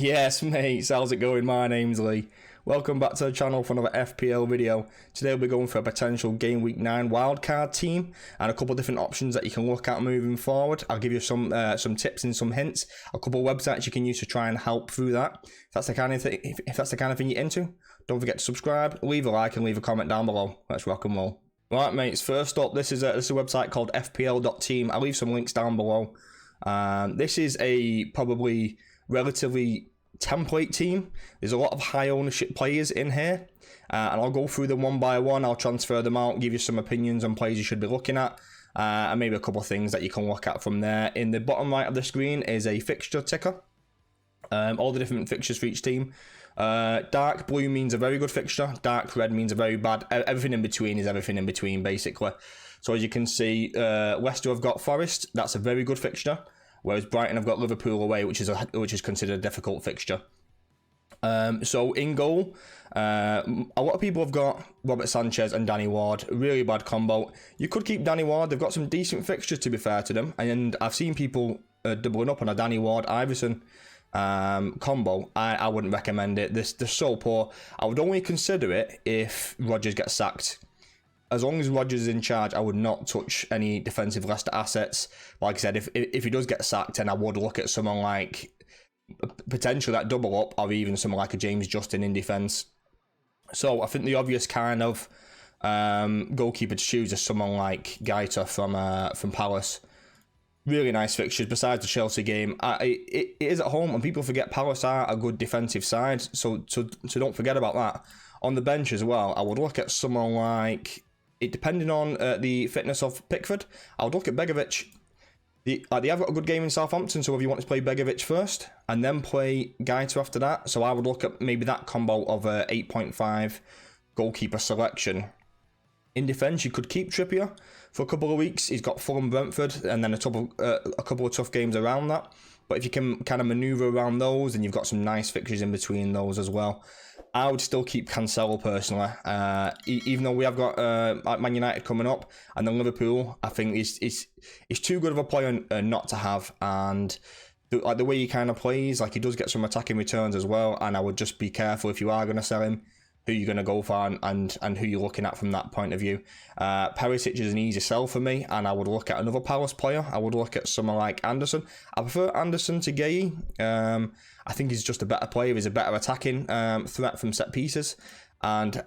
Yes, mate, how's it going? My name's Lee. Welcome back to the channel for another FPL video. Today we'll be going for a potential Game Week 9 wildcard team and a couple of different options that you can look at moving forward. I'll give you some tips and some hints, a couple of websites you can use to try and help through that. If that's the kind of thing you're into, don't forget to subscribe, leave a like and leave a comment down below. Let's rock and roll. Right, mates, first up, this is a website called FPL.team. I'll leave some links down below. This is a probably relatively template team. There's a lot of high ownership players in here, and I'll go through them one by one. I'll transfer them out, give you some opinions on players you should be looking at, and maybe a couple of things that you can look at from there. In the bottom right of the screen is a fixture ticker, all the different fixtures for each team. Dark blue means a very good fixture, dark red means a very bad. Everything in between is everything in between, basically. So as you can see, Leicester have got Forest. That's a very good fixture. Whereas Brighton have got Liverpool away, which is considered a difficult fixture. So in goal, a lot of people have got Robert Sanchez and Danny Ward. Really bad combo. You could keep Danny Ward. They've got some decent fixtures, to be fair to them. And I've seen people doubling up on a Danny Ward-Iverson combo. I wouldn't recommend it. They're so poor. I would only consider it if Rodgers gets sacked. As long as Rodgers is in charge, I would not touch any defensive Leicester assets. Like I said, if he does get sacked, then I would look at someone like potentially that double up, or even someone like a James Justin in defence. So I think the obvious kind of goalkeeper to choose is someone like Gaeta from Palace. Really nice fixtures. Besides the Chelsea game, it is at home, and people forget Palace are a good defensive side. So don't forget about that. On the bench as well, I would look at someone like, it depending on the fitness of Pickford, I would look at Begovic. They have got a good game in Southampton, so if you want to play Begovic first and then play Gaeta after that, so I would look at maybe that combo of a 8.5 goalkeeper selection. In defence, you could keep Trippier for a couple of weeks. He's got Fulham, Brentford, and then a couple of tough games around that. But if you can kind of manoeuvre around those, and you've got some nice fixtures in between those as well, I would still keep Cancelo personally. Even though we have got Man United coming up, and then Liverpool, I think he's too good of a player not to have. And the way he kind of plays, like he does get some attacking returns as well. And I would just be careful if you are going to sell him, who you're going to go for and who you're looking at from that point of view. Perisic is an easy sell for me, and I would look at another Palace player. I would look at someone like Anderson. I prefer Anderson to Gueye. I think he's just a better player. He's a better attacking threat from set pieces, and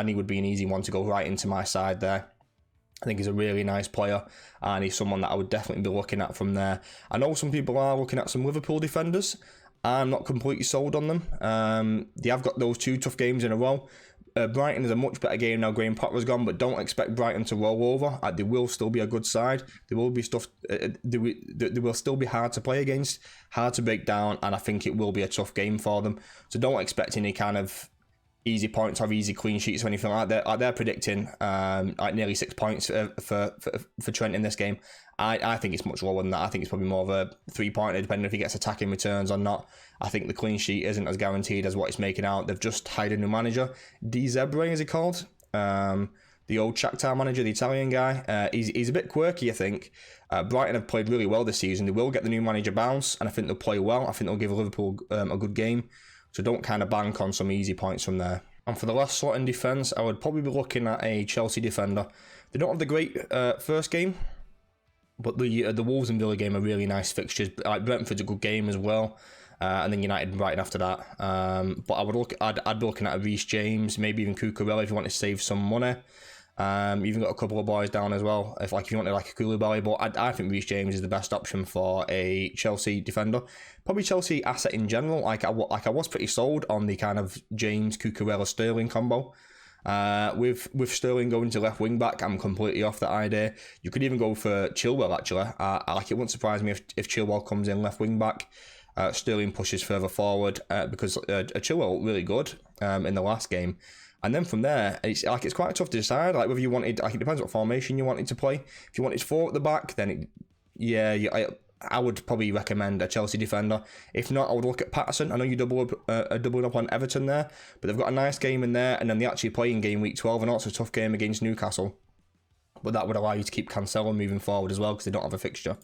he would be an easy one to go right into my side there. I think he's a really nice player, and he's someone that I would definitely be looking at from there. I know some people are looking at some Liverpool defenders. I'm not completely sold on them. They have got those 2 tough games in a row. Brighton is a much better game now. Graham Potter's gone, but don't expect Brighton to roll over. They will still be a good side. There will be stuff. They will still be hard to play against, hard to break down, and I think it will be a tough game for them. So don't expect any kind of easy points or easy clean sheets or anything like that. They're predicting like nearly 6 points for Trent in this game. I think it's much lower than that. I think it's probably more of a 3-pointer, depending if he gets attacking returns or not. I think the clean sheet isn't as guaranteed as what it's making out. They've just hired a new manager. De Zerbi, is he called? The old Shakhtar manager, the Italian guy. He's a bit quirky, I think. Brighton have played really well this season. They will get the new manager bounce, and I think they'll play well. I think they'll give Liverpool a good game. So don't kind of bank on some easy points from there. And for the last slot in defence, I would probably be looking at a Chelsea defender. They don't have the great first game, but the Wolves and Villa game are really nice fixtures. Like Brentford's a good game as well, and then United and Brighton after that. But I'd be looking at a Reece James, maybe even Cucurella if you want to save some money. You've even got a couple of boys down as well. If you wanted like a Koulibaly, but I think Reece James is the best option for a Chelsea defender. Probably Chelsea asset in general. I was pretty sold on the kind of James Cucurella Sterling combo. With Sterling going to left wing back, I'm completely off that idea. You could even go for Chilwell actually. It wouldn't surprise me if Chilwell comes in left wing back. Sterling pushes further forward because Chilwell looked really good in the last game. And then from there, it's quite tough to decide. Like whether you wanted, it depends what formation you wanted to play. If you wanted 4 at the back, then I would probably recommend a Chelsea defender. If not, I would look at Patterson. I know you doubling up on Everton there, but they've got a nice game in there, and then they actually play in game week 12, and also a tough game against Newcastle. But that would allow you to keep Cancelo moving forward as well, because they don't have a fixture.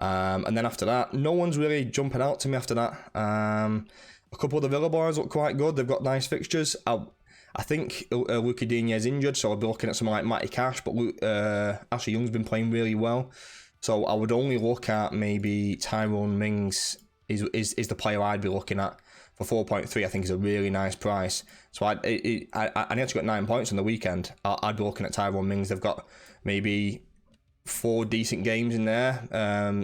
And then after that, no one's really jumping out to me after that. A couple of the Villa boys look quite good. They've got nice fixtures. I think Luca Digne's injured, so I'll be looking at someone like Matty Cash, but Ashley Young's been playing really well. So I would only look at maybe Tyrone Mings is the player I'd be looking at. For 4.3, I think is a really nice price. So I actually got 9 points on the weekend. I'd be looking at Tyrone Mings. They've got maybe 4 decent games in there,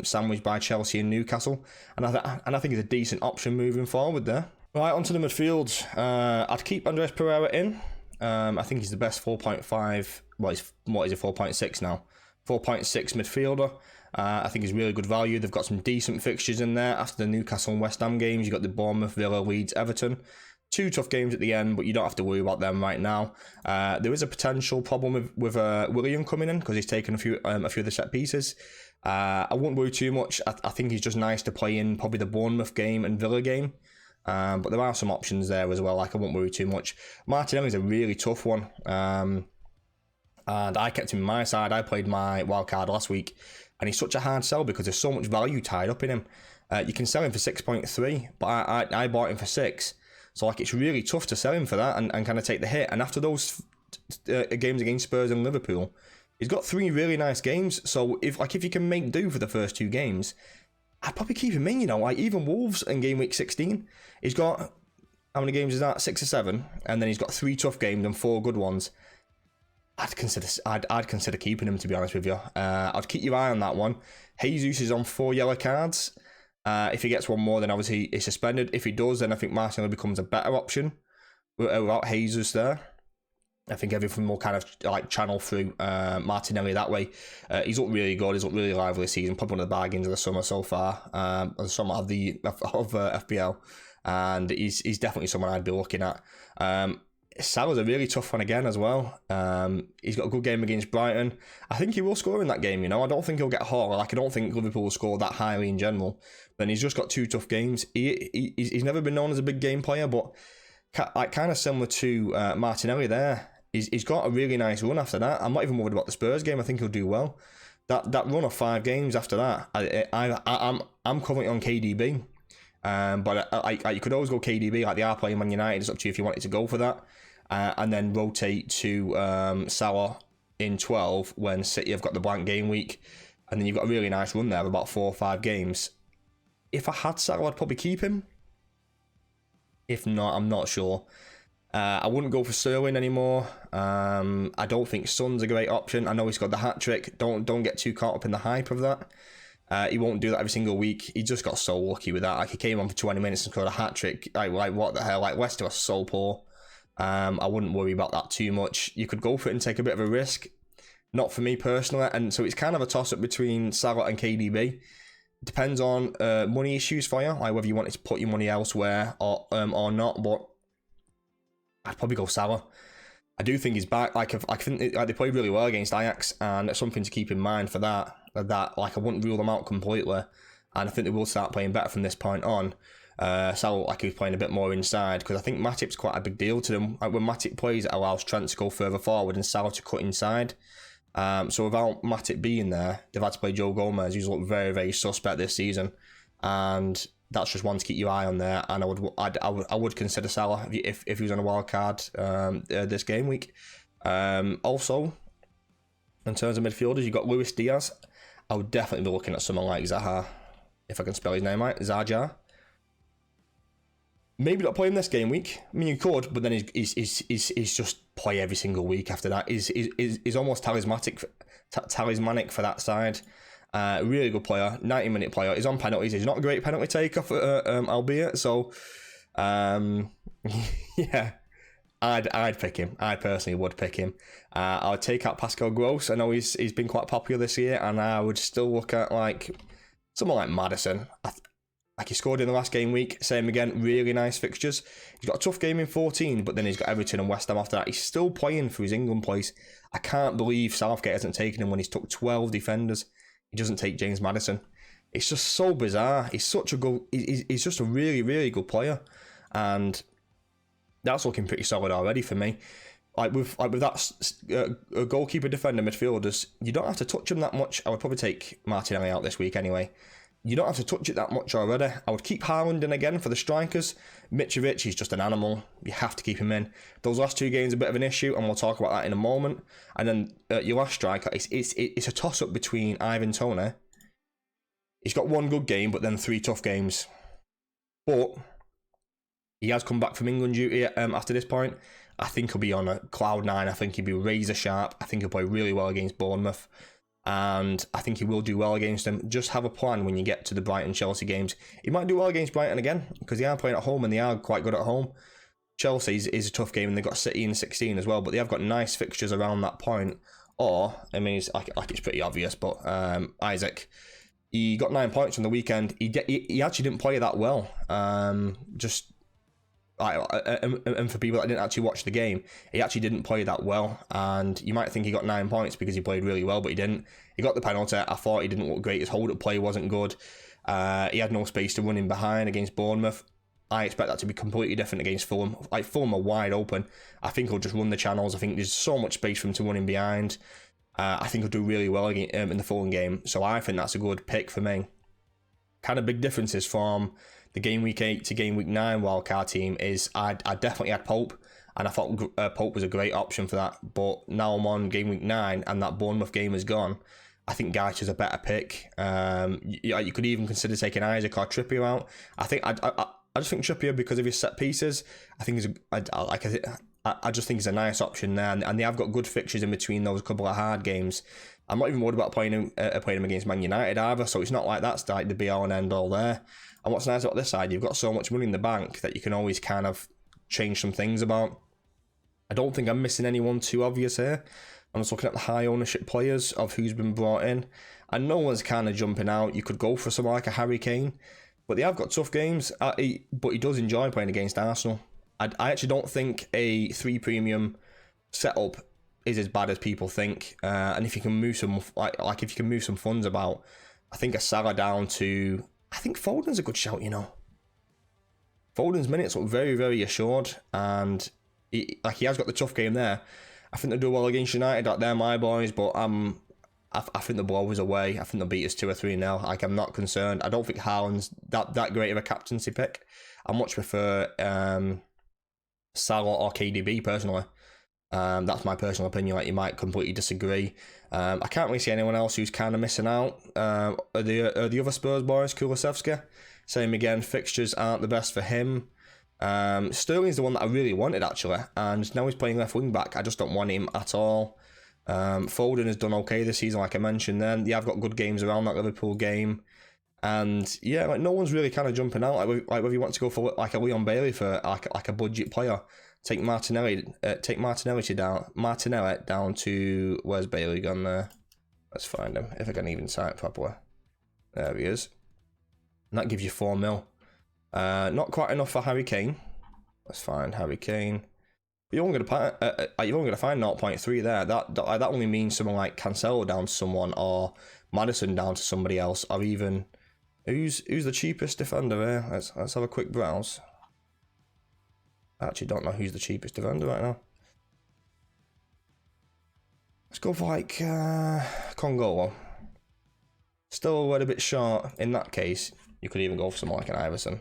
sandwiched by Chelsea and Newcastle, and I think it's a decent option moving forward there. Right, onto the midfield. I'd keep Andres Pereira in. I think he's the best 4.5. What is it? 4.6 now. 4.6 midfielder. I think he's really good value. They've got some decent fixtures in there after the Newcastle and West Ham games. You've got the Bournemouth, Villa, Leeds, Everton. 2 tough games at the end, but you don't have to worry about them right now. There is a potential problem with William coming in because he's taken a few of the set pieces. I wouldn't worry too much. I think he's just nice to play in probably the Bournemouth game and Villa game. But there are some options there as well. I won't worry too much. Martinelli's a really tough one. And I kept him in my side. I played my wildcard last week. And he's such a hard sell because there's so much value tied up in him. You can sell him for 6.3, but I bought him for 6. So it's really tough to sell him for that and kind of take the hit. And after those games against Spurs and Liverpool, he's got 3 really nice games. So if you can make do for the first 2 games, I'd probably keep him in. Even Wolves in game week 16, he's got, how many games is that? 6 or 7, and then he's got 3 tough games and 4 good ones. I'd consider keeping him, to be honest with you. I'd keep your eye on that one. Jesus is on 4 yellow cards. If he gets 1 more, then obviously he's suspended. If he does, then I think Martinelli becomes a better option without Jesus there. I think everything will kind of channel through Martinelli that way. He's looked really good. He's looked really lively this season. Probably one of the bargains of the summer so far. The summer of FPL, and he's definitely someone I'd be looking at. Salah's a really tough one again as well. He's got a good game against Brighton. I think he will score in that game, I don't think he'll get hot. I don't think Liverpool will score that highly in general. Then he's just got 2 tough games. He's never been known as a big game player, but kind of similar to Martinelli there. He's got a really nice run after that. I'm not even worried about the Spurs game. I think he'll do well. That run of 5 games after that, I'm currently on KDB. But you could always go KDB, they are playing Man United. It's up to you if you wanted to go for that. And then rotate to Salah in 12 when City have got the blank game week. And then you've got a really nice run there of about 4 or 5 games. If I had Salah, I'd probably keep him. If not, I'm not sure. I wouldn't go for Sterling anymore. I don't think Son's a great option. I know he's got the hat-trick. Don't get too caught up in the hype of that. He won't do that every single week. He just got so lucky with that. He came on for 20 minutes and scored a hat-trick. What the hell? Leicester was so poor. I wouldn't worry about that too much. You could go for it and take a bit of a risk. Not for me personally. And so it's kind of a toss-up between Salah and KDB. It depends on money issues for you, whether you wanted to put your money elsewhere or not. But I'd probably go Salah. I do think he's back. I think they played really well against Ajax, and it's something to keep in mind for that. I wouldn't rule them out completely, and I think they will start playing better from this point on. Salah, he's playing a bit more inside, because I think Matip's quite a big deal to them. When Matip plays, it allows Trent to go further forward and Salah to cut inside. So without Matip being there, they've had to play Joe Gomez, who's looked very, very suspect this season, and that's just one to keep your eye on there. And I would consider Salah if he was on a wild card this game week. Also, in terms of midfielders, you've got Luis Diaz. I would definitely be looking at someone like Zaha, if I can spell his name right, Zaha. Maybe not play him this game week. I mean, you could, but then he's just play every single week after that. He's almost talismanic for that side. Really good player, 90-minute player. He's on penalties. He's not a great penalty taker, albeit. So, yeah, I'd pick him. I personally would pick him. I would take out Pascal Gross. I know he's been quite popular this year, and I would still look at someone like Maddison. He scored in the last game week. Same again, really nice fixtures. He's got a tough game in 14, but then he's got Everton and West Ham after that. He's still playing for his England place. I can't believe Southgate hasn't taken him when he's took 12 defenders. He doesn't take James Maddison. It's just so bizarre. He's such a good. He's just a really, really good player, and that's looking pretty solid already for me. with that goalkeeper, defender, midfielders, you don't have to touch them that much. I would probably take Martinelli out this week anyway. You don't have to touch it that much already. I would keep Haaland in again for the strikers. Mitrovic, he's just an animal. You have to keep him in. Those last 2 games are a bit of an issue, and we'll talk about that in a moment. And then your last striker, it's a toss-up between Ivan Toney. He's got 1 good game, but then 3 tough games. But he has come back from England duty after this point. I think he'll be on a cloud 9. I think he'll be razor sharp. I think he'll play really well against Bournemouth. And I think he will do well against them. Just have a plan when you get to the Brighton-Chelsea games. He might do well against Brighton again, because they are playing at home and they are quite good at home. Chelsea is a tough game, and they've got City in 16 as well, but they have got nice fixtures around that point. Or, I mean, it's pretty obvious, but Isaac, he got 9 points on the weekend. He actually didn't play that well. And for people that didn't actually watch the game, he actually didn't play that well, and you might think he got 9 points because he played really well, but he didn't. He got the penalty. I thought he didn't look great. His hold-up play wasn't good. He had no space to run in behind against Bournemouth. I expect that to be completely different against Fulham. Like, Fulham are wide open. I think he'll just run the channels. I think there's so much space for him to run in behind. I think he'll do really well in the Fulham game, so I think that's a good pick for me. Kind of big differences from the game week 8 to game week 9 wildcard team is I definitely had Pope, and I thought Pope was a great option for that. But now I'm on game week 9 and that Bournemouth game is gone. I think Gaich is a better pick. You could even consider taking Isaac or Trippier out. I just think Trippier, because of his set pieces, I just think he's a nice option there, and they have got good fixtures in between those couple of hard games. I'm not even worried about playing him against Man United either, so it's not like that's like the be all and end all there. And what's nice about this side, you've got so much money in the bank that you can always kind of change some things about. I don't think I'm missing anyone too obvious here. I'm just looking at the high ownership players of who's been brought in, and no one's kind of jumping out. You could go for someone like a Harry Kane, but they have got tough games. But he does enjoy playing against Arsenal. I actually don't think a 3 premium setup is as bad as people think. And if you can move some if you can move some funds about, I think a Salah down to, I think Foden's a good shout. Foden's minutes look very, very assured, and he has got the tough game there. I think they'll do well against United. They're my boys, but I think the blow was away. I think they'll beat us 2 or 3-0. I'm not concerned. I don't think Haaland's that great of a captaincy pick. I much prefer Salah or KDB personally. That's my personal opinion. You might completely disagree. I can't really see anyone else who's kind of missing out. The other Spurs boys, Kulusevski, same again. Fixtures aren't the best for him. Sterling's the one that I really wanted actually, and now he's playing left wing back. I just don't want him at all. Foden has done okay this season, like I mentioned. Then I've got good games around that Liverpool game, and yeah, no one's really kind of jumping out. Whether you want to go for like a Leon Bailey for like a budget player, take Martinelli down to, where's Bailey gone there? Let's find him if I can even type properly. There he is. And that gives you 4 mil. Not quite enough for Harry Kane. Let's find Harry Kane. You're only going to find 0.3 there. That only means someone like Cancelo down to someone, or Maddison down to somebody else, or even who's the cheapest defender here. Let's have a quick browse. I actually don't know who's the cheapest defender right now. Let's go for like Congolo. Still a little bit short. In that case, you could even go for someone like an Iverson.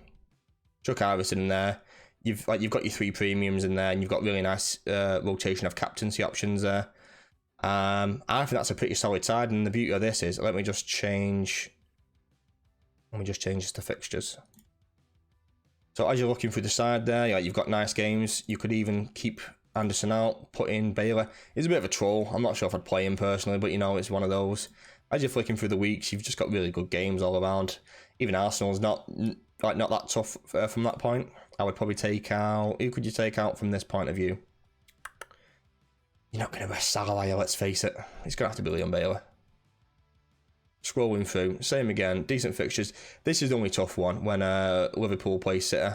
Chuck Iverson in there. You've got your 3 premiums in there, and you've got really nice rotation of captaincy options there. I think that's a pretty solid side, and the beauty of this is, let me just change this to fixtures. So as you're looking through the side there, you've got nice games. You could even keep Anderson out, put in Bailey. He's a bit of a troll. I'm not sure if I'd play him personally, but it's one of those. As you're flicking through the weeks, you've just got really good games all around. Even Arsenal's not that tough from that point. I would probably take out... Who could you take out from this point of view? You're not going to rest Salah, are you? Let's face it. It's going to have to be Leon Bailey. Scrolling through. Same again. Decent fixtures. This is the only tough one when Liverpool play City.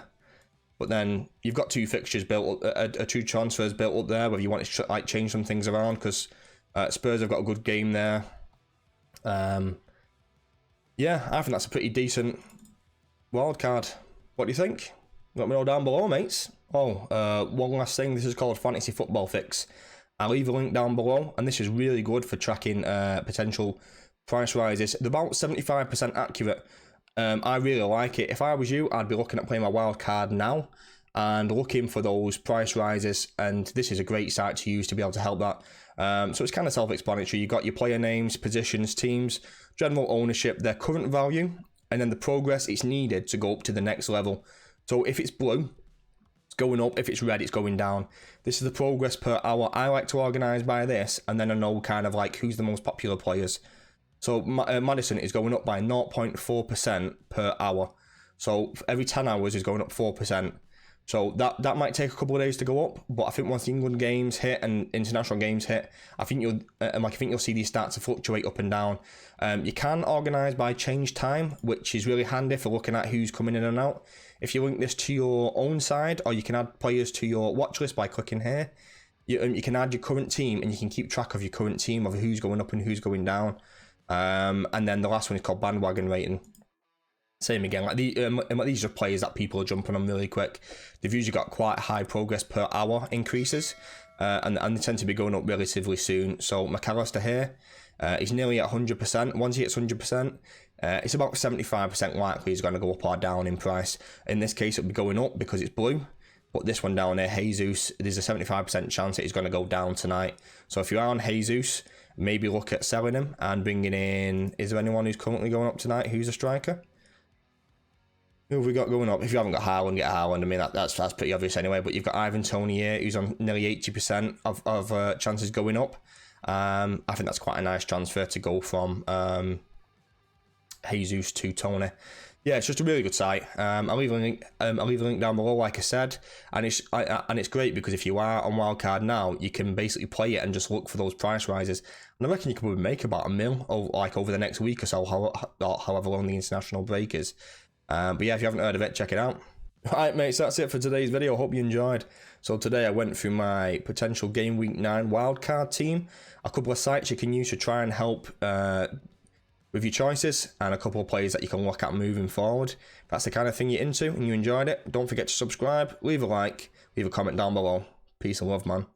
But then you've got 2 fixtures built up, 2 transfers built up there, whether you want to change some things around, because Spurs have got a good game there. Yeah, I think that's a pretty decent wildcard. What do you think? Let me know down below, mates. One last thing. This is called Fantasy Football Fix. I'll leave a link down below, and this is really good for tracking potential price rises. They're about 75% accurate. I really like it. If I was you, I'd be looking at playing my wild card now and looking for those price rises, and this is a great site to use to be able to help that. So it's kind of self-explanatory. You've got your player names, positions, teams, general ownership, their current value, and then the progress it's needed to go up to the next level. So if it's blue, it's going up. If it's red, it's going down. This is the progress per hour. I like to organise by this, and then I know kind of like who's the most popular players. So Madison is going up by 0.4% per hour. So every 10 hours is going up 4%. So that might take a couple of days to go up, but I think once the England games hit and international games hit, I think you'll see these start to fluctuate up and down. You can organise by change time, which is really handy for looking at who's coming in and out. If you link this to your own side, or you can add players to your watch list by clicking here, you can add your current team, and you can keep track of your current team, of who's going up and who's going down. And then the last one is called bandwagon rating. Same again, like these are players that people are jumping on really quick. They've usually got quite high progress per hour increases, and they tend to be going up relatively soon. So McAllister here, he's nearly at 100%. Once he hits 100%, it's about 75% likely he's going to go up or down in price. In this case, it'll be going up because it's blue. But this one down here, Jesus, there's a 75% chance that he's going to go down tonight. So if you are on Jesus, maybe look at selling him and bringing in. Is there anyone who's currently going up tonight who's a striker? Who have we got going up? If you haven't got Haaland, get Haaland. I mean, that's pretty obvious anyway. But you've got Ivan Toney here, who's on nearly 80% of chances going up. I think that's quite a nice transfer to go from Jesus to Toney. Yeah, it's just a really good site. I'll leave a link down below, like I said, and it's great because if you are on wildcard now, you can basically play it and just look for those price rises. And I reckon you can probably make about $1 million over the next week or so, however long the international break is. But yeah, if you haven't heard of it, check it out. Alright mates, that's it for today's video. Hope you enjoyed. So today I went through my potential Game Week 9 wildcard team, a couple of sites you can use to try and help with your choices, and a couple of players that you can look at moving forward. If that's the kind of thing you're into and you enjoyed it, don't forget to subscribe, leave a like, leave a comment down below. Peace and love, man.